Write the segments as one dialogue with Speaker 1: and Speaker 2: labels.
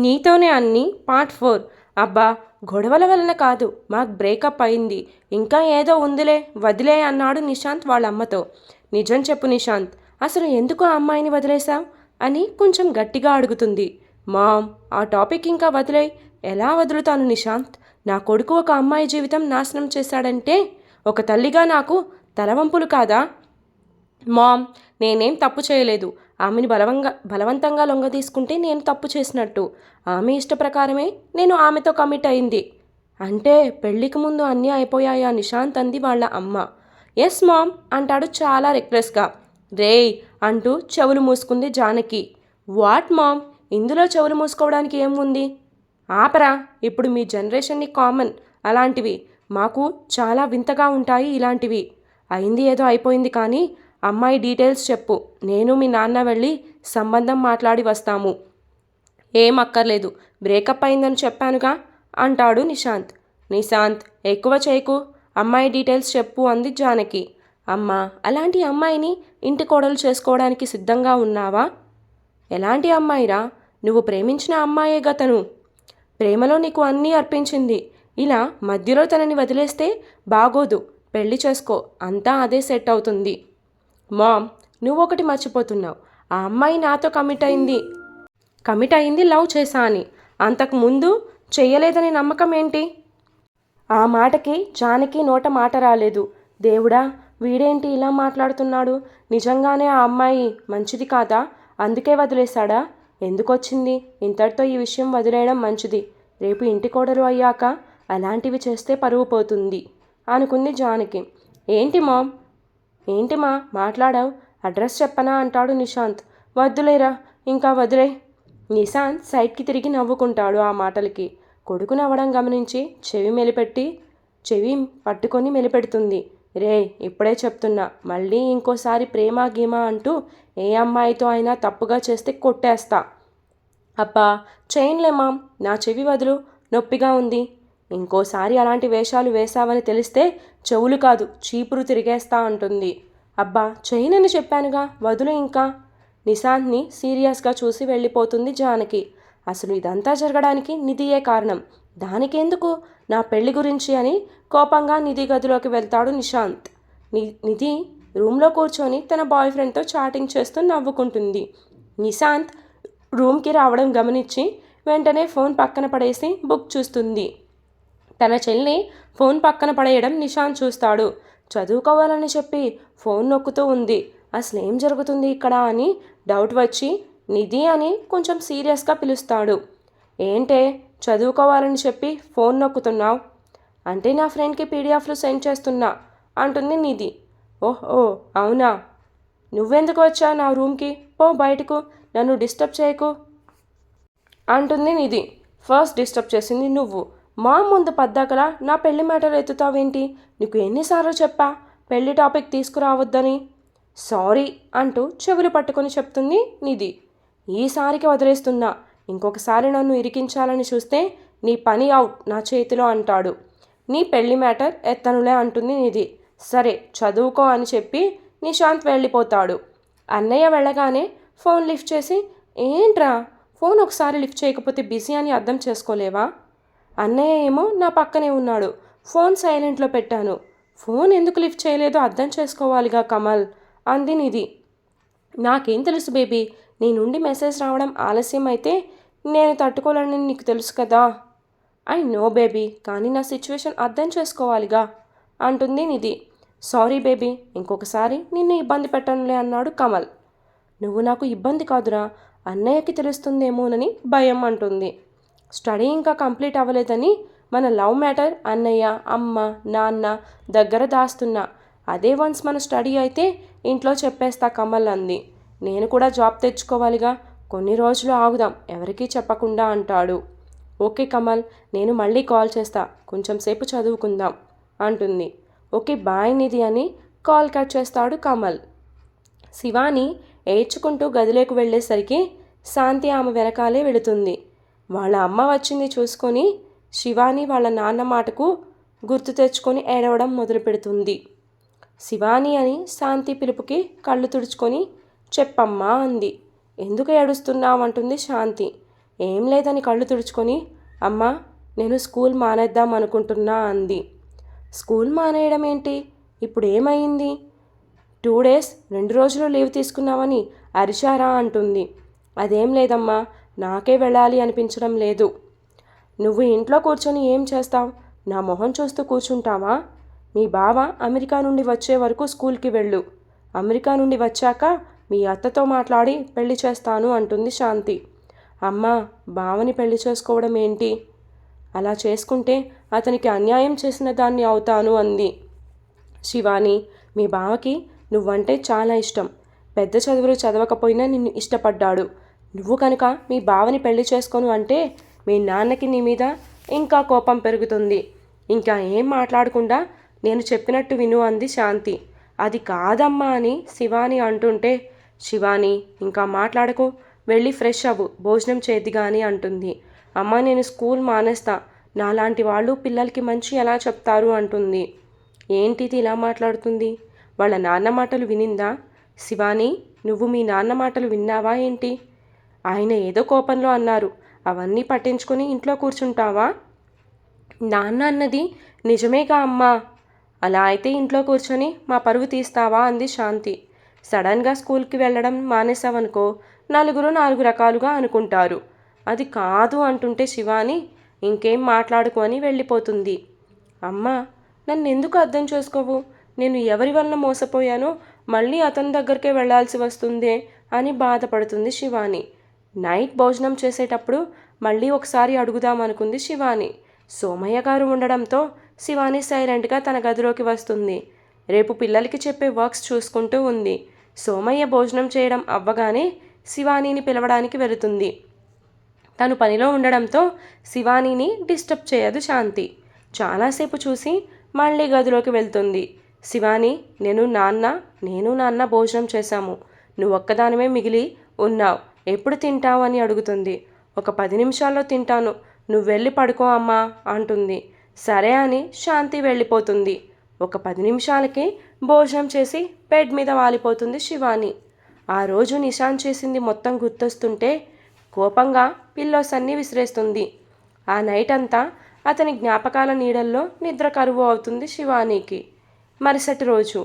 Speaker 1: నీతోనే అన్ని పార్ట్ 4. అబ్బా, గొడవల వలన కాదు, మాకు బ్రేకప్ అయింది. ఇంకా ఏదో ఉందిలే, వదిలే అన్నాడు నిశాంత్ వాళ్ళ అమ్మతో. నిజం చెప్పు నిశాంత్, అసలు ఎందుకు ఆ అమ్మాయిని వదిలేశావు అని కొంచెం గట్టిగా అడుగుతుంది. మామ్, ఆ టాపిక్ ఇంకా వదిలే. ఎలా వదులుతాను నిశాంత్? నా కొడుకు ఒక అమ్మాయి జీవితం నాశనం చేశాడంటే ఒక తల్లిగా నాకు తలవంపులు కాదా? మామ్, నేనేం తప్పు చేయలేదు. ఆమెని బలవంతంగా లొంగ తీసుకుంటే నేను తప్పు చేసినట్టు. ఆమె ఇష్ట ప్రకారమే నేను ఆమెతో కమిట్ అయింది. అంటే పెళ్లికి ముందు అన్నీ అయిపోయాయా నిశాంత్ అంది వాళ్ళ అమ్మ. ఎస్ మామ్ అంటాడు చాలా రెక్లెస్గా. రేయ్ అంటూ చెవులు మూసుకుంది జానకి. వాట్ మామ్, ఇందులో చెవులు మూసుకోవడానికి ఏముంది? ఆపరా, ఇప్పుడు మీ జనరేషన్ని కామన్ అలాంటివి. మాకు చాలా వింతగా ఉంటాయి ఇలాంటివి. అయింది ఏదో అయిపోయింది కానీ అమ్మాయి డీటెయిల్స్ చెప్పు. నేను మీ నాన్న వెళ్ళి సంబంధం మాట్లాడి వస్తాము. ఏం అక్కర్లేదు, బ్రేకప్ అయిందని చెప్పానుగా అంటాడు నిశాంత్. నిశాంత్, ఎక్కువ చేయకు, అమ్మాయి డీటెయిల్స్ చెప్పు అంది జానకి. అమ్మ, అలాంటి అమ్మాయిని ఇంటి కోడలు చేసుకోవడానికి సిద్ధంగా ఉన్నావా? ఎలాంటి అమ్మాయిరా? నువ్వు ప్రేమించిన అమ్మాయే గతను. ప్రేమలో నీకు అన్నీ అర్పించింది. ఇలా మధ్యలో తనని వదిలేస్తే బాగోదు. పెళ్లి చేసుకో, అంతా అదే సెట్ అవుతుంది. మామ్, నువ్వొకటి మర్చిపోతున్నావు. ఆ అమ్మాయి నాతో కమిట్ అయింది లవ్ చేశా అని. అంతకుముందు చెయ్యలేదని నమ్మకం ఏంటి? ఆ మాటకి జానకి నోట మాట రాలేదు. దేవుడా, వీడేంటి ఇలా మాట్లాడుతున్నాడు? నిజంగానే ఆ అమ్మాయి మంచిది కాదా? అందుకే వదిలేశాడా? ఎందుకొచ్చింది? ఇంతటితో ఈ విషయం వదిలేయడం మంచిది. రేపు ఇంటి కోడలు అయ్యాక అలాంటివి చేస్తే పరువు పోతుంది అనుకుంది జానకి. ఏంటి మా మాట్లాడావు? అడ్రస్ చెప్పనా అంటాడు నిశాంత్. వద్దులేరా, ఇంకా వదిలే. నిశాంత్ సైడ్కి తిరిగి నవ్వుకుంటాడు ఆ మాటలకి. కొడుకు నవ్వడం గమనించి చెవి పట్టుకొని మెలిపెడుతుంది. రే, ఇప్పుడే చెప్తున్నా, మళ్ళీ ఇంకోసారి ప్రేమ గీమా అంటూ ఏ అమ్మాయితో అయినా తప్పుగా చేస్తే కొట్టేస్తా. అబ్బా, చైన్లే మామ్, నా చెవి వదులు, నొప్పిగా ఉంది. ఇంకోసారి అలాంటి వేషాలు వేశావని తెలిస్తే చెవులు కాదు చీపురు తిరిగేస్తా అంటుంది. అబ్బా, చైన్ అని చెప్పానుగా, వదులు ఇంకా. నిశాంత్ని సీరియస్గా చూసి వెళ్ళిపోతుంది జానకి. అసలు ఇదంతా జరగడానికి నిధియే కారణం. దానికెందుకు నా పెళ్లి గురించి అని కోపంగా నిధి గదిలోకి వెళ్తాడు నిశాంత్. నిధి రూమ్లో కూర్చొని తన బాయ్ ఫ్రెండ్తో చాటింగ్ చేస్తూ నవ్వుకుంటుంది. నిశాంత్ రూమ్కి రావడం గమనించి వెంటనే ఫోన్ పక్కన పడేసి బుక్ చూస్తుంది. తన చెల్లి ఫోన్ పక్కన పడేయడం నిశాంత్ చూస్తాడు. చదువుకోవాలని చెప్పి ఫోన్ నొక్కుతూ ఉంది. అసలు ఏం జరుగుతుంది ఇక్కడ అని డౌట్ వచ్చి నిధి అని కొంచెం సీరియస్గా పిలుస్తాడు. ఏంటే, చదువుకోవాలని చెప్పి ఫోన్ నొక్కుతున్నావు? అంటే నా ఫ్రెండ్కి పీడిఎఫ్లు సెండ్ చేస్తున్నా అంటుంది నిధి. ఓహో, అవునా? నువ్వెందుకు వచ్చా నా రూమ్కి? పో బయటకు, నన్ను డిస్టర్బ్ చేయకు అంటుంది నిధి. ఫస్ట్ డిస్టర్బ్ చేసింది నువ్వు. మా ముందు పద్దాకలా నా పెళ్లి మ్యాటర్ ఎత్తుతావేంటి? నీకు ఎన్నిసార్లు చెప్పా పెళ్లి టాపిక్ తీసుకురావద్దని? సారీ అంటూ చెవులు పట్టుకొని చెప్తుంది నిధి. ఈసారికి వదిలేస్తున్నా. ఇంకొకసారి నన్ను ఇరికించాలని చూస్తే నీ పని అవుట్ నా చేతిలో అంటాడు. నీ పెళ్లి మ్యాటర్ ఎత్తనులే అంటుంది నిధి. సరే చదువుకో అని చెప్పి నిశాంత్ వెళ్ళిపోతాడు. అన్నయ్య వెళ్ళగానే ఫోన్ లిఫ్ట్ చేసి, ఏంట్రా ఫోన్ ఒకసారి లిఫ్ట్ చేయకపోతే బిజీ అని అర్థం చేసుకోలేవా? అన్నయ్య ఏమో నా పక్కనే ఉన్నాడు. ఫోన్ సైలెంట్లో పెట్టాను. ఫోన్ ఎందుకు లిఫ్ట్ చేయలేదో అర్థం చేసుకోవాలిగా కమల్ అంది నిధి. నాకేం తెలుసు బేబీ, నీ నుండి మెసేజ్ రావడం ఆలస్యం అయితే నేను తట్టుకోలేనని నీకు తెలుసు కదా. ఐ నో బేబీ, కానీ నా సిచ్యువేషన్ అర్థం చేసుకోవాలిగా అంటుంది నిధి. సారీ బేబీ, ఇంకొకసారి నిన్ను ఇబ్బంది పెట్టనులే అన్నాడు కమల్. నువ్వు నాకు ఇబ్బంది కాదురా, అన్నయ్యకి తెలుస్తుందేమోనని భయం అంటుంది. స్టడీ ఇంకా కంప్లీట్ అవ్వలేదని మన లవ్ మ్యాటర్ అన్నయ్య, అమ్మ, నాన్న దగ్గర దాస్తున్నా. అదే వన్స్ మన స్టడీ అయితే ఇంట్లో చెప్పేస్తా కమల్ అంది. నేను కూడా జాబ్ తెచ్చుకోవాలిగా, కొన్ని రోజులు ఆగుదాం, ఎవరికీ చెప్పకుండా అంటాడు. ఓకే కమల్, నేను మళ్ళీ కాల్ చేస్తా, కొంచెం సేపు చదువుకుందాం అంటుంది. ఓకే బాయ్ నిధి అని కాల్ కట్ చేస్తాడు కమల్. శివాని ఏడ్చుకుంటూ గదిలోకి వెళ్ళేసరికి శాంతి ఆమె వెనకాలే వెళుతుంది. వాళ్ళ అమ్మ వచ్చింది చూసుకొని శివాని వాళ్ళ నాన్న మాటకు గుర్తు తెచ్చుకొని ఏడవడం మొదలు పెడుతుంది. శివాని అని శాంతి పిలుపుకి కళ్ళు తుడుచుకొని చెప్పమ్మా అంది. ఎందుకు ఏడుస్తున్నావు అంటుంది శాంతి. ఏం లేదని కళ్ళు తుడుచుకొని, అమ్మా నేను స్కూల్ మానేద్దాం అనుకుంటున్నా అంది. స్కూల్ మానేయడం ఏంటి? ఇప్పుడు ఏమైంది? 2 డేస్ 2 రోజులు లీవ్ తీసుకున్నావని అరిచారా అంటుంది. అదేం లేదమ్మా, నాకే వెళ్ళాలి అనిపించడం లేదు. నువ్వు ఇంట్లో కూర్చొని ఏం చేస్తావు? నా మొహం చూస్తూ కూర్చుంటావా? మీ బావ అమెరికా నుండి వచ్చే వరకు స్కూల్కి వెళ్ళు. అమెరికా నుండి వచ్చాక మీ అత్తతో మాట్లాడి పెళ్లి చేస్తాను అంటుంది శాంతి. అమ్మా, బావని పెళ్లి చేసుకోవడం ఏంటి? అలా చేసుకుంటే అతనికి అన్యాయం చేసిన దాన్ని అవుతాను అంది. శివాని, మీ బావకి నువ్వంటే చాలా ఇష్టం. పెద్ద చదువులు చదవకపోయినా నిన్ను ఇష్టపడ్డాడు. నువ్వు కనుక మీ బావని పెళ్లి చేసుకోను అంటే మీ నాన్నకి నీ మీద ఇంకా కోపం పెరుగుతుంది. ఇంకా ఏం మాట్లాడకుండా నేను చెప్పినట్టు విను అంది శాంతి. అది కాదమ్మా అని శివాని అంటుంటే, శివాని ఇంకా మాట్లాడకు, వెళ్ళి ఫ్రెష్ అవ్వు, భోజనం చేద్ది గాని అంటుంది. అమ్మ నేను స్కూల్ మానేస్తా, నాలాంటి వాళ్ళు పిల్లలకి మంచి ఎలా చెప్తారు అంటుంది. ఏంటిది ఇలా మాట్లాడుతుంది? వాళ్ళ నాన్న మాటలు వినిందా? శివాని, నువ్వు మీ నాన్న మాటలు విన్నావా ఏంటి? ఆయన ఏదో కోపంలో అన్నారు, అవన్నీ పట్టించుకొని ఇంట్లో కూర్చుంటావా? నాన్న అన్నది నిజమేగా అమ్మా. అలా అయితే ఇంట్లో కూర్చొని మా పరువు తీస్తావా అంది శాంతి. సడన్గా స్కూల్కి వెళ్ళడం మానేసావనుకో, నలుగురు 4 రకాలుగా అనుకుంటారు. అది కాదు అంటుంటే శివాని ఇంకేం మాట్లాడుకో అని వెళ్ళిపోతుంది. అమ్మా, నన్ను ఎందుకు అర్థం చేసుకోవు? నేను ఎవరి వలన మోసపోయానో మళ్ళీ అతని దగ్గరికే వెళ్లాల్సి వస్తుందే అని బాధపడుతుంది శివాని. నైట్ భోజనం చేసేటప్పుడు మళ్ళీ ఒకసారి అడుగుదామనుకుంది శివాని. సోమయ్య గారు ఉండడంతో శివాని సైలెంట్గా తన గదిలోకి వస్తుంది. రేపు పిల్లలకి చెప్పే వర్క్స్ చూసుకుంటూ ఉంది. సోమయ్య భోజనం చేయడం అవ్వగానే శివానీని పిలవడానికి వెళుతుంది. తను పనిలో ఉండడంతో శివానీని డిస్టర్బ్ చేయదు శాంతి. చాలాసేపు చూసి మళ్ళీ గదిలోకి వెళ్తుంది. శివాని, నేను నాన్న భోజనం చేశాము. నువ్వు ఒక్కదానివే మిగిలి ఉన్నావు. ఎప్పుడు తింటావు అని అడుగుతుంది. ఒక 10 నిమిషాల్లో తింటాను, నువ్వు వెళ్ళి పడుకో అమ్మా అంటుంది. సరే అని శాంతి వెళ్ళిపోతుంది. ఒక 10 నిమిషాలకి భోజనం చేసి బెడ్ మీద వాలిపోతుంది శివాని. ఆ రోజు నిశాంత్ చేసింది మొత్తం గుర్తొస్తుంటే కోపంగా పిల్లోస్ అన్నీ విసిరేస్తుంది. ఆ నైట్ అంతా అతని జ్ఞాపకాల నీడల్లో నిద్ర కరువు అవుతుంది శివానీకి. మరుసటి రోజు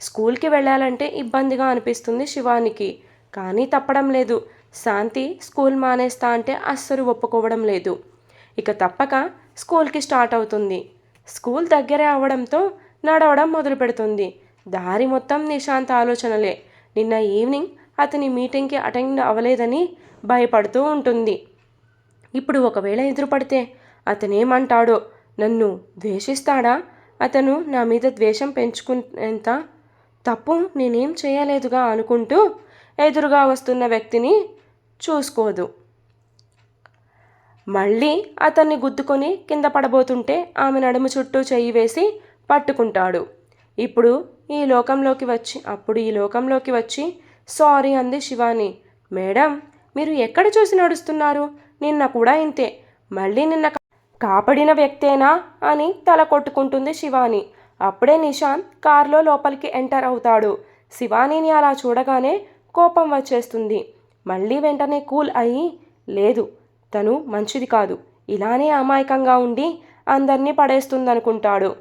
Speaker 1: స్కూల్కి వెళ్ళాలంటే ఇబ్బందిగా అనిపిస్తుంది శివానికి. కానీ తప్పడం లేదు. శాంతి స్కూల్ మానేస్తా అంటే అస్సలు ఒప్పుకోవడం లేదు. ఇక తప్పక స్కూల్కి స్టార్ట్ అవుతుంది. స్కూల్ దగ్గరే అవ్వడంతో నడవడం మొదలు పెడుతుంది. దారి మొత్తం నిశాంత్ ఆలోచనలే. నిన్న ఈవినింగ్ అతని మీటింగ్కి అటెండ్ అవ్వలేదని భయపడుతూ ఉంటుంది. ఇప్పుడు ఒకవేళ ఎదురుపడితే అతనేమంటాడో? నన్ను ద్వేషిస్తాడా? అతను నా మీద ద్వేషం పెంచుకునేంత తప్పు నేనేం చేయలేదుగా అనుకుంటూ ఎదురుగా వస్తున్న వ్యక్తిని చూసుకోదు. మళ్ళీ అతన్ని గుద్దుకొని కింద పడబోతుంటే ఆమె నడుము చుట్టూ చెయ్యి వేసి పట్టుకుంటాడు. అప్పుడు ఈ లోకంలోకి వచ్చి సారీ అంది శివాని. మేడం, మీరు ఎక్కడ చూసి నడుస్తున్నారు? నిన్న కూడా ఇంతే. మళ్ళీ నిన్న కాపాడిన వ్యక్తేనా అని తల కొట్టుకుంటుంది శివాని. అప్పుడే నిశాంత్ కారులో లోపలికి ఎంటర్ అవుతాడు. శివానీని అలా చూడగానే కోపం వచ్చేస్తుంది. మళ్ళీ వెంటనే కూల్ అయ్యి, లేదు, తను మంచిది కాదు, ఇలానే అమాయకంగా ఉండి అందరినీ పడేస్తుందనుకుంటాడు.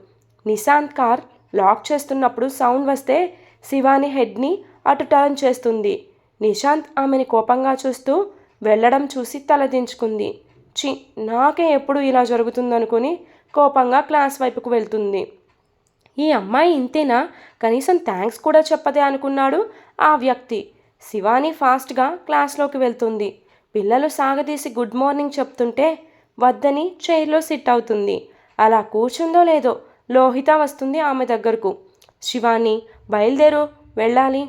Speaker 1: నిశాంత్ కార్ లాక్ చేస్తున్నప్పుడు సౌండ్ వస్తే శివాని హెడ్ని అటు టర్న్ చేస్తుంది. నిశాంత్ ఆమెని కోపంగా చూస్తూ వెళ్ళడం చూసి తలదించుకుంది. చి, నాకే ఎప్పుడు ఇలా జరుగుతుందనుకుని కోపంగా క్లాస్ వైపుకు వెళ్తుంది. ఈ అమ్మాయి ఇంతేనా, కనీసం థ్యాంక్స్ కూడా చెప్పదే అనుకున్నాడు ఆ వ్యక్తి. శివాని ఫాస్ట్గా క్లాస్లోకి వెళ్తుంది. పిల్లలు సాగదీసి గుడ్ మార్నింగ్ చెప్తుంటే వద్దని చైర్లో సిట్ అవుతుంది. అలా కూర్చుందో లేదో లోహిత వస్తుంది ఆమె దగ్గరకు. శివాని, బయలుదేరు, వెళ్ళాలి.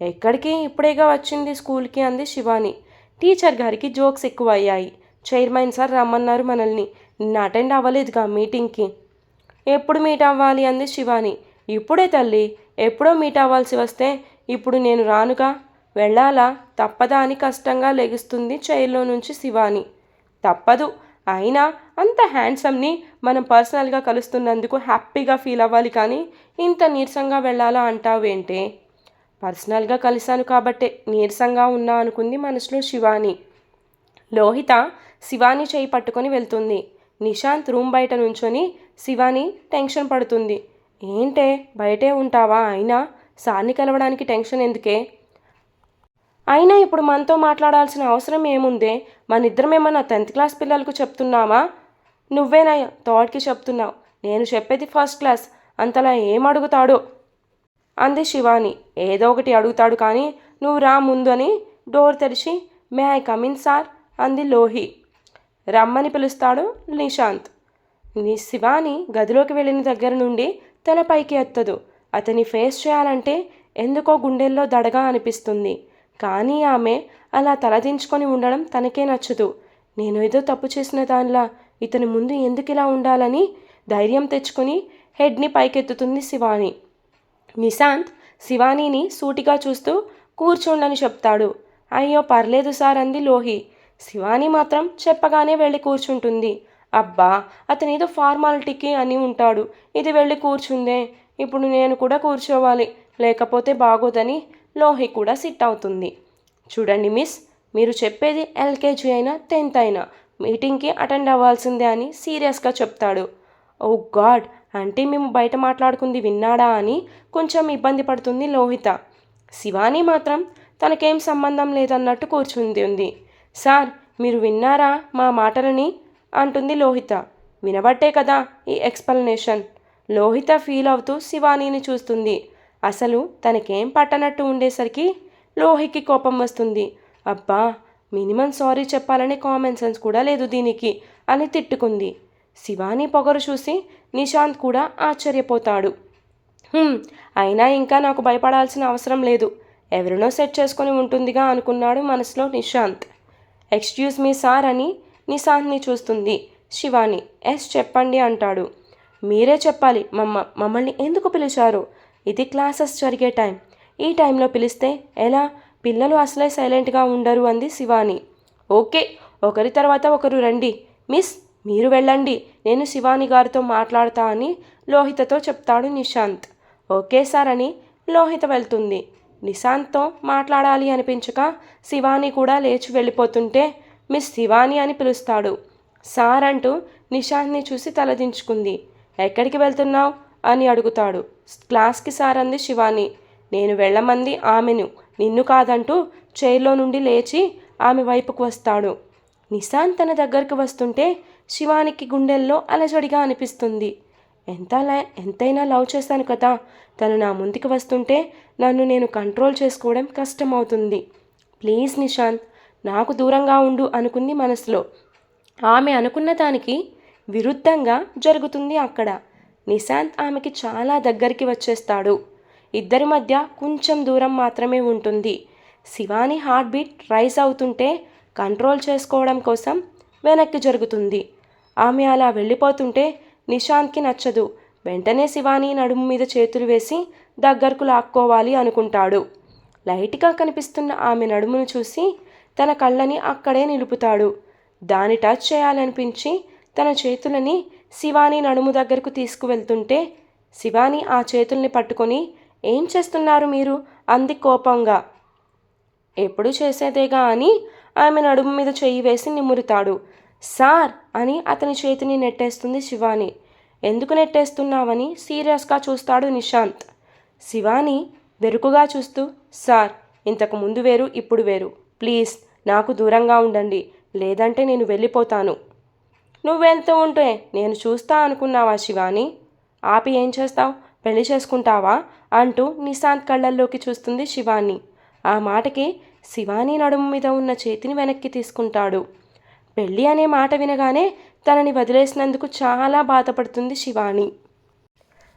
Speaker 1: ఎక్కడికి? ఇప్పుడేగా వచ్చింది స్కూల్కి అంది శివాని. టీచర్ గారికి జోక్స్ ఎక్కువ అయ్యాయి. చైర్మన్ సార్ రమ్మన్నారు మనల్ని. నిన్న అటెండ్ అవ్వలేదుగా మీటింగ్కి. ఎప్పుడు మీట్ అవ్వాలి అంది శివాని. ఇప్పుడే తల్లి, ఎప్పుడో మీట్ అవ్వాల్సి వస్తే ఇప్పుడు నేను రానుగా. వెళ్ళాలా తప్పదా అని కష్టంగా లెగుస్తుంది చైర్లో నుంచి శివాని. తప్పదు, అయినా అంత హ్యాండ్సమ్ని మనం పర్సనల్గా కలుస్తున్నందుకు హ్యాపీగా ఫీల్ అవ్వాలి, కానీ ఇంత నీరసంగా వెళ్ళాలా అంటావేంటే? పర్సనల్గా కలిశాను కాబట్టే నీరసంగా ఉన్నా అనుకుంది మనసులో శివాని. లోహిత శివాని చేయి పట్టుకొని వెళ్తుంది. నిశాంత్ రూమ్ బయట నుంచొని శివాని టెన్షన్ పడుతుంది. ఏంటే బయటే ఉంటావా, అయినా సార్ని కలవడానికి టెన్షన్ ఎందుకే? అయినా ఇప్పుడు మనతో మాట్లాడాల్సిన అవసరం ఏముందే? మనిద్దరమేమన్నా 10th క్లాస్ పిల్లలకు చెప్తున్నామా? నువ్వేనా థర్డ్కి చెప్తున్నావు? నేను చెప్పేది ఫస్ట్ క్లాస్, అంతలా ఏం అడుగుతాడో అంది శివాని. ఏదో ఒకటి అడుగుతాడు కానీ నువ్వు రా ముందు అని డోర్ తెరిచి మే ఐ కమిన్ సార్ అంది లోహి. రమ్మని పిలుస్తాడు నిశాంత్. శివాని గదిలోకి వెళ్ళిన దగ్గర నుండి తల పైకి ఎత్తదు. అతని ఫేస్ చేయాలంటే ఎందుకో గుండెల్లో దడగా అనిపిస్తుంది. కానీ ఆమె అలా తలదించుకొని ఉండడం తనకే నచ్చదు. నేను ఏదో తప్పు చేసిన దానిలా ఇతని ముందు ఎందుకు ఇలా ఉండాలని ధైర్యం తెచ్చుకొని హెడ్ని పైకెత్తుతుంది శివాని. నిశాంత్ శివానీని సూటిగా చూస్తూ కూర్చోండని చెప్తాడు. అయ్యో పర్లేదు సార్ అంది లోహి. శివాని మాత్రం చెప్పగానే వెళ్ళి కూర్చుంటుంది. అబ్బా, అతనేదో ఫార్మాలిటీకి అని ఉంటాడు, ఇది వెళ్ళి కూర్చుందే, ఇప్పుడు నేను కూడా కూర్చోవాలి, లేకపోతే బాగోదని లోహి కూడా సిట్ అవుతుంది. చూడండి మిస్, మీరు చెప్పేది ఎల్కేజీ అయినా 10th అయినా మీటింగ్కి అటెండ్ అవ్వాల్సిందే అని సీరియస్గా చెప్తాడు. ఓ గాడ్, అంటే మేము బయట మాట్లాడుకుంది విన్నాడా అని కొంచెం ఇబ్బంది పడుతుంది లోహిత. శివాని మాత్రం తనకేం సంబంధం లేదన్నట్టు కూర్చుంది. సార్ మీరు విన్నారా మా మాటలని అంటుంది లోహిత. వినబట్టే కదా ఈ ఎక్స్ప్లెనేషన్. లోహిత ఫీల్ అవుతూ శివానీని చూస్తుంది. అసలు తనకేం పట్టనట్టు ఉండేసరికి లోహికి కోపం వస్తుంది. అబ్బా, మినిమం సారీ చెప్పాలనే కామన్ సెన్స్ కూడా లేదు దీనికి అని తిట్టుకుంది. శివాని పొగరు చూసి నిశాంత్ కూడా ఆశ్చర్యపోతాడు. అయినా ఇంకా నాకు భయపడాల్సిన అవసరం లేదు, ఎవరినో సెట్ చేసుకొని ఉంటుందిగా అనుకున్నాడు మనసులో నిశాంత్. ఎక్స్క్యూజ్ మీ సార్ అని నిశాంత్ని చూస్తుంది శివాని. ఎస్ చెప్పండి అంటాడు. మీరే చెప్పాలి మమ్మల్ని ఎందుకు పిలిచారు? ఇది క్లాసెస్ జరిగే టైం, ఈ టైంలో పిలిస్తే ఎలా? పిల్లలు అసలే సైలెంట్గా ఉండరు అంది శివాని. ఓకే, ఒకరి తర్వాత ఒకరు రండి. మిస్ మీరు వెళ్ళండి, నేను శివాని గారితో మాట్లాడతా అని లోహితతో చెప్తాడు నిశాంత్. ఓకే సార్ అని లోహిత వెళ్తుంది. నిశాంత్తో మాట్లాడాలి అనిపించక శివాని కూడా లేచి వెళ్ళిపోతుంటే మిస్ శివాని అని పిలుస్తాడు. సార్ అంటూ నిశాంత్ని చూసి తలదించుకుంది. ఎక్కడికి వెళ్తున్నావు అని అడుగుతాడు. క్లాస్కి సార్ అంది శివాని. నేను వెళ్ళమంది ఆమెను, నిన్ను కాదంటూ చైర్లో నుండి లేచి ఆమె వైపుకు వస్తాడు. నిశాంత్ తన దగ్గరకు వస్తుంటే శివానికి గుండెల్లో అలజడిగా అనిపిస్తుంది. ఎంతైనా లవ్ చేశాను కదా, తను నా ముందుకు వస్తుంటే నన్ను నేను కంట్రోల్ చేసుకోవడం కష్టమవుతుంది. ప్లీజ్ నిశాంత్, నాకు దూరంగా ఉండు అనుకుంది మనసులో. ఆమె అనుకున్న దానికి విరుద్ధంగా జరుగుతుంది అక్కడ. నిశాంత్ ఆమెకి చాలా దగ్గరికి వచ్చేస్తాడు. ఇద్దరి మధ్య కొంచెం దూరం మాత్రమే ఉంటుంది. శివాని హార్ట్ బీట్ రైజ్ అవుతుంటే కంట్రోల్ చేసుకోవడం కోసం వెనక్కి జరుగుతుంది. ఆమె అలా వెళ్ళిపోతుంటే నిశాంత్కి నచ్చదు. వెంటనే శివాని నడుము మీద చేతులు వేసి దగ్గరకు లాక్కోవాలి అనుకుంటాడు. లైట్గా కనిపిస్తున్న ఆమె నడుమును చూసి తన కళ్ళని అక్కడే నిలుపుతాడు. దాన్ని టచ్ చేయాలనిపించి తన చేతులని శివాని నడుము దగ్గరకు తీసుకువెళ్తుంటే శివాని ఆ చేతుల్ని పట్టుకొని ఏం చేస్తున్నారు మీరు అంది కోపంగా. ఎప్పుడు చేసేదేగా అని ఆమె నడుము మీద చెయ్యి వేసి నిమురుతాడు. సార్ అని అతని చేతిని నెట్టేస్తుంది శివాని. ఎందుకు నెట్టేస్తున్నావని సీరియస్గా చూస్తాడు నిశాంత్. శివాని బెరుకుగా చూస్తూ సార్, ఇంతకు ముందు వేరు ఇప్పుడు వేరు, ప్లీజ్ నాకు దూరంగా ఉండండి, లేదంటే నేను వెళ్ళిపోతాను. నువ్వెళ్తూ ఉంటే నేను చూస్తా అనుకున్నావా శివాని? ఆపి ఏం చేస్తావు, పెళ్లి చేసుకుంటావా అంటూ నిశాంత్ కళ్ళల్లోకి చూస్తుంది శివాని. ఆ మాటకి శివాని నడుము మీద ఉన్న చేతిని వెనక్కి తీసుకుంటాడు. పెళ్ళి అనే మాట వినగానే తనని వదిలేసినందుకు చాలా బాధపడుతుంది శివాని.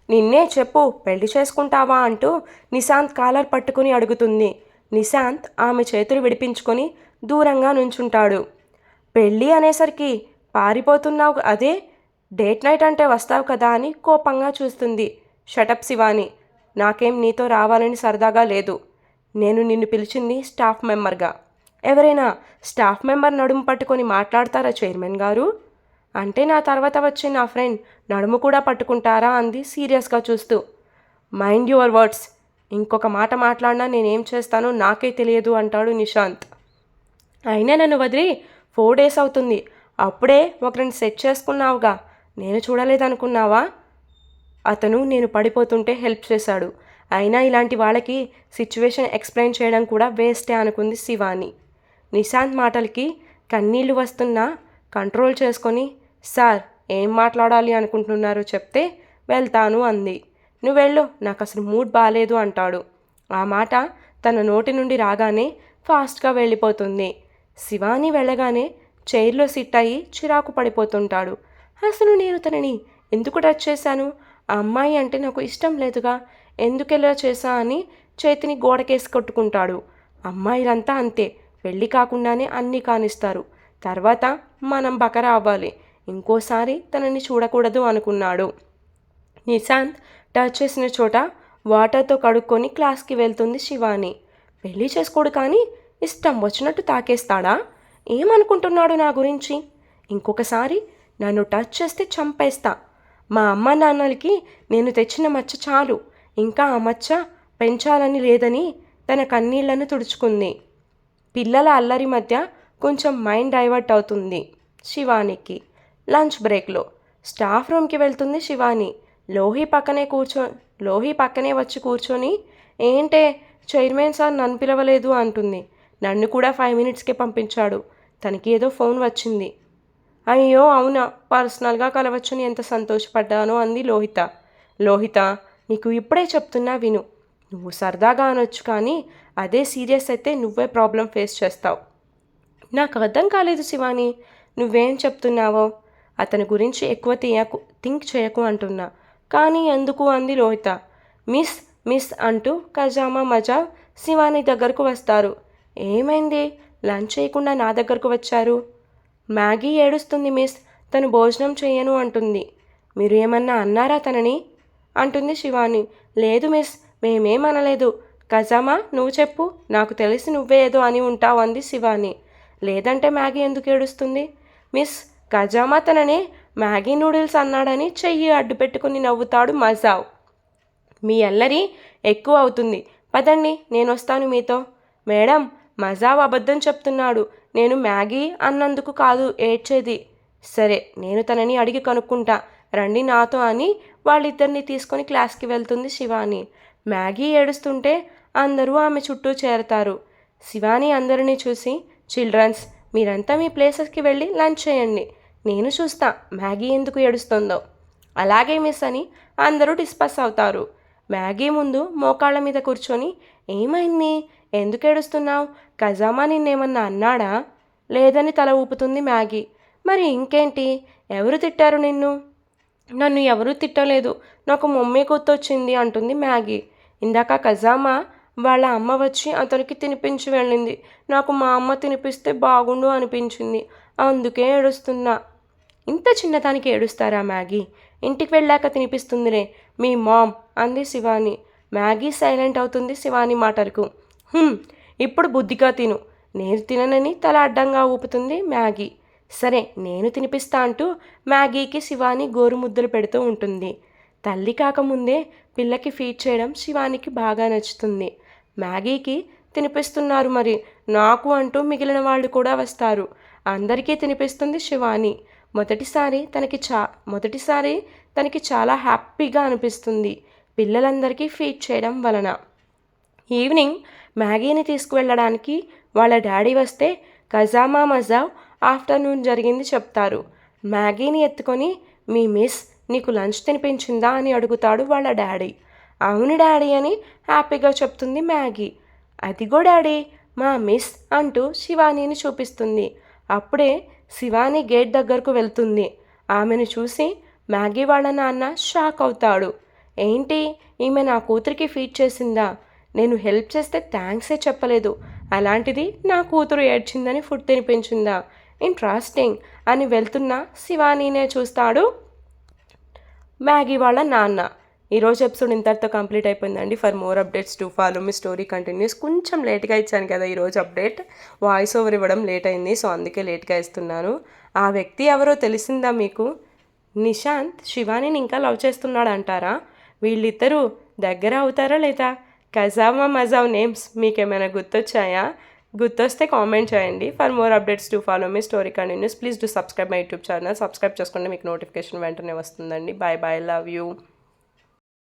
Speaker 1: నిన్నే చెప్పు, పెళ్లి చేసుకుంటావా అంటూ నిశాంత్ కాలర్ పట్టుకుని అడుగుతుంది. నిశాంత్ ఆమె చేతులు విడిపించుకొని దూరంగా నుంచుంటాడు. పెళ్ళి అనేసరికి పారిపోతున్నావు, అదే డేట్ నైట్ అంటే వస్తావు కదా అని కోపంగా చూస్తుంది. షటప్ శివాని, నాకేం నీతో రావాలని సరదాగా లేదు. నేను నిన్ను పిలిచింది స్టాఫ్ మెంబర్గా. ఎవరైనా స్టాఫ్ మెంబర్ నడుము పట్టుకొని మాట్లాడతారా చైర్మన్ గారు? అంటే నా తర్వాత వచ్చే నా ఫ్రెండ్ నడుము కూడా పట్టుకుంటారా అంది సీరియస్గా చూస్తూ. మైండ్ యువర్ వర్డ్స్, ఇంకొక మాట మాట్లాడినా నేనేం చేస్తానో నాకే తెలియదు అంటాడు నిశాంత్. అయినా నన్ను వదిలి 4 డేస్ అవుతుంది. అప్పుడే ఒకరిని సెట్ చేసుకున్నావుగా, నేను చూడలేదనుకున్నావా? అతను నేను పడిపోతుంటే హెల్ప్ చేశాడు. అయినా ఇలాంటి వాళ్ళకి సిచ్యువేషన్ ఎక్స్ప్లెయిన్ చేయడం కూడా వేస్టే అనుకుంది శివాని. నిశాంత్ మాటలకి కన్నీళ్లు వస్తున్నా కంట్రోల్ చేసుకొని, సార్ ఏం మాట్లాడాలి అనుకుంటున్నారో చెప్తే వెళ్తాను అంది. నువ్వెళ్ళు, నాకు అసలు మూడ్ బాలేదు అంటాడు. ఆ మాట తన నోటి నుండి రాగానే ఫాస్ట్గా వెళ్ళిపోతుంది. శివాని వెళ్ళగానే చైర్లో సిట్ అయ్యి చిరాకు పడిపోతుంటాడు. అసలు నేను తనని ఎందుకు టచ్ చేశాను? ఆ అమ్మాయి అంటే నాకు ఇష్టం లేదుగా, ఎందుకెలా చేశా అని చేతిని గోడకేసి కొట్టుకుంటాడు. అమ్మాయిలంతా అంతే, పెళ్ళి కాకుండానే అన్నీ కానిస్తారు. తర్వాత మనం బకరా అవ్వాలి. ఇంకోసారి తనని చూడకూడదు అనుకున్నాడు. నిశాంత్ టచ్ చేసిన చోట వాటర్తో కడుక్కొని క్లాస్కి వెళ్తుంది శివాని. పెళ్ళి చేసుకోడు కానీ ఇష్టం వచ్చినట్టు తాకేస్తాడా? ఏమనుకుంటున్నాడు నా గురించి? ఇంకొకసారి నన్ను టచ్ చేస్తే చంపేస్తా. మా అమ్మ నాన్నలకి నేను తెచ్చిన మచ్చ చాలు, ఇంకా ఆ మచ్చ పెంచాలని లేదని తన కన్నీళ్లను తుడుచుకుంది. పిల్లల అల్లరి మధ్య కొంచెం మైండ్ డైవర్ట్ అవుతుంది శివానికి. లంచ్ బ్రేక్లో స్టాఫ్ రూమ్కి వెళ్తుంది శివాని. లోహి పక్కనే వచ్చి కూర్చొని, ఏంటే చైర్మన్ సార్ నన్ను పిలవలేదు అంటుంది. నన్ను కూడా 5 మినిట్స్కే పంపించాడు, తనకి ఏదో ఫోన్ వచ్చింది. అయ్యో అవునా, పర్సనల్గా కలవచ్చని ఎంత సంతోషపడ్డానో అంది లోహిత, నీకు ఇప్పుడే చెప్తున్నా విను. నువ్వు సరదాగా అనొచ్చు కానీ అదే సీరియస్ అయితే నువ్వే ప్రాబ్లం ఫేస్ చేస్తావు. నాకు అర్థం కాలేదు శివాని, నువ్వేం చెప్తున్నావో. అతని గురించి ఎక్కువ థింక్ చేయకు అంటున్నా. కానీ ఎందుకు అంది లోహిత. మిస్ అంటూ కజామా మజా శివాని దగ్గరకు వస్తారు. ఏమైంది, లంచ్ చేయకుండా నా దగ్గరకు వచ్చారు? మ్యాగీ ఏడుస్తుంది మిస్, తను భోజనం చెయ్యను అంటుంది. మీరు ఏమన్నా అన్నారా తనని అంటుంది శివాని. లేదు మిస్, మేమేమనలేదు. కజామా నువ్వు చెప్పు, నాకు తెలిసి నువ్వే ఏదో అని ఉంటావు అంది శివాని. లేదంటే మ్యాగీ ఎందుకు ఏడుస్తుంది? మిస్, కజామా తననే మ్యాగీ నూడిల్స్ అన్నాడని చెయ్యి అడ్డు పెట్టుకుని నవ్వుతాడు మజావ్. మీ అల్లరి ఎక్కువ అవుతుంది, పదండి నేను వస్తాను మీతో. మేడం, మజావ్ అబద్ధం చెప్తున్నాడు, నేను మ్యాగీ అన్నందుకు కాదు ఏడ్చేది. సరే నేను తనని అడిగి కనుక్కుంటా, రండి నాతో అని వాళ్ళిద్దరిని తీసుకొని క్లాస్కి వెళ్తుంది శివాని. మ్యాగీ ఏడుస్తుంటే అందరూ ఆమె చుట్టూ చేరతారు. శివాని అందరినీ చూసి, చిల్డ్రన్స్ మీరంతా మీ ప్లేసెస్కి వెళ్ళి లంచ్ చేయండి, నేను చూస్తా మ్యాగీ ఎందుకు ఏడుస్తుందో. అలాగే మిస్ అని అందరూ డిస్కస్ అవుతారు. మ్యాగీ ముందు మోకాళ్ళ మీద కూర్చొని, ఏమైంది, ఎందుకు ఏడుస్తున్నావు? కజామా నిన్నేమన్నా అన్నాడా? లేదని తల ఊపుతుంది మ్యాగీ. మరి ఇంకేంటి, ఎవరు తిట్టారు నిన్ను? నన్ను ఎవరూ తిట్టలేదు, నాకు మమ్మీ గుర్తొచ్చింది అంటుంది మ్యాగీ. ఇందాక కజామా వాళ్ళ అమ్మ వచ్చి అతనికి తినిపించి వెళ్ళింది, నాకు మా అమ్మ తినిపిస్తే బాగుండు అనిపించింది, అందుకే ఏడుస్తున్నా. ఇంత చిన్నదానికి ఏడుస్తారా మ్యాగీ? ఇంటికి వెళ్ళాక తినిపిస్తుందిలే మీ మామ్ అంది శివాని. మ్యాగీ సైలెంట్ అవుతుంది శివాని మాటలకు. ఇప్పుడు బుద్ధిగా తిను, నేను తిననని తల అడ్డంగా ఊపుతుంది మ్యాగీ. సరే నేను తినిపిస్తా అంటూ మ్యాగీకి శివాని గోరుముద్దలు పెడుతూ ఉంటుంది. తల్లి కాకముందే పిల్లకి ఫీడ్ చేయడం శివానికి బాగా నచ్చుతుంది. మ్యాగీకి తినిపిస్తున్నారు మరి నాకు అంటూ మిగిలిన వాళ్ళు కూడా వస్తారు. అందరికీ తినిపిస్తుంది శివాని. మొదటిసారి తనకి చాలా హ్యాపీగా అనిపిస్తుంది పిల్లలందరికీ ఫీడ్ చేయడం వలన. ఈవినింగ్ మ్యాగీని తీసుకువెళ్ళడానికి వాళ్ళ డాడీ వస్తే కజామా మజావ్ ఆఫ్టర్నూన్ జరిగింది చెప్తారు. మ్యాగీని ఎత్తుకొని, మీ మిస్ నీకు లంచ్ తినిపించిందా అని అడుగుతాడు వాళ్ళ డాడీ. అవును డాడీ అని హ్యాపీగా చెప్తుంది మ్యాగీ. అదిగో డాడీ మా మిస్ అంటూ శివానీని చూపిస్తుంది. అప్పుడే శివాని గేట్ దగ్గరకు వెళ్తుంది. ఆమెను చూసి మ్యాగీ వాళ్ళ నాన్న షాక్ అవుతాడు. ఏంటి, ఈమె నా కూతురికి ఫీడ్ చేసిందా? నేను హెల్ప్ చేస్తే థ్యాంక్సే చెప్పలేదు, అలాంటిది నా కూతురు ఏడ్చిందని ఫుడ్ తినిపించిందా? ఇంట్రెస్టింగ్ అని వెళ్తున్న శివానీనే చూస్తాడు మ్యాగీ వాళ్ళ నాన్న. ఈరోజు ఎపిసోడ్ ఇంతటితో కంప్లీట్ అయిపోయిందండి. For more updates to follow me story continuous. కొంచెం లేట్గా ఇచ్చాను కదా ఈరోజు అప్డేట్, వాయిస్ ఓవర్ ఇవ్వడం లేట్ అయింది, సో అందుకే లేట్గా ఇస్తున్నాను. ఆ వ్యక్తి ఎవరో తెలిసిందా మీకు? నిశాంత్ శివానీని ఇంకా లవ్ చేస్తున్నాడు అంటారా? వీళ్ళిద్దరూ దగ్గర అవుతారా లేదా? కజామా మజావ్ నేమ్స్ మీకేమైనా గుర్తొచ్చాయా? గుర్తొస్తే కామెంట్ చేయండి. For more updates to follow me story continues please do subscribe my YouTube channel. Subscribe చేసుకుంటే మీకు నోటిఫికేషన్ వెంటనే వస్తుందండి. Bye bye, love you.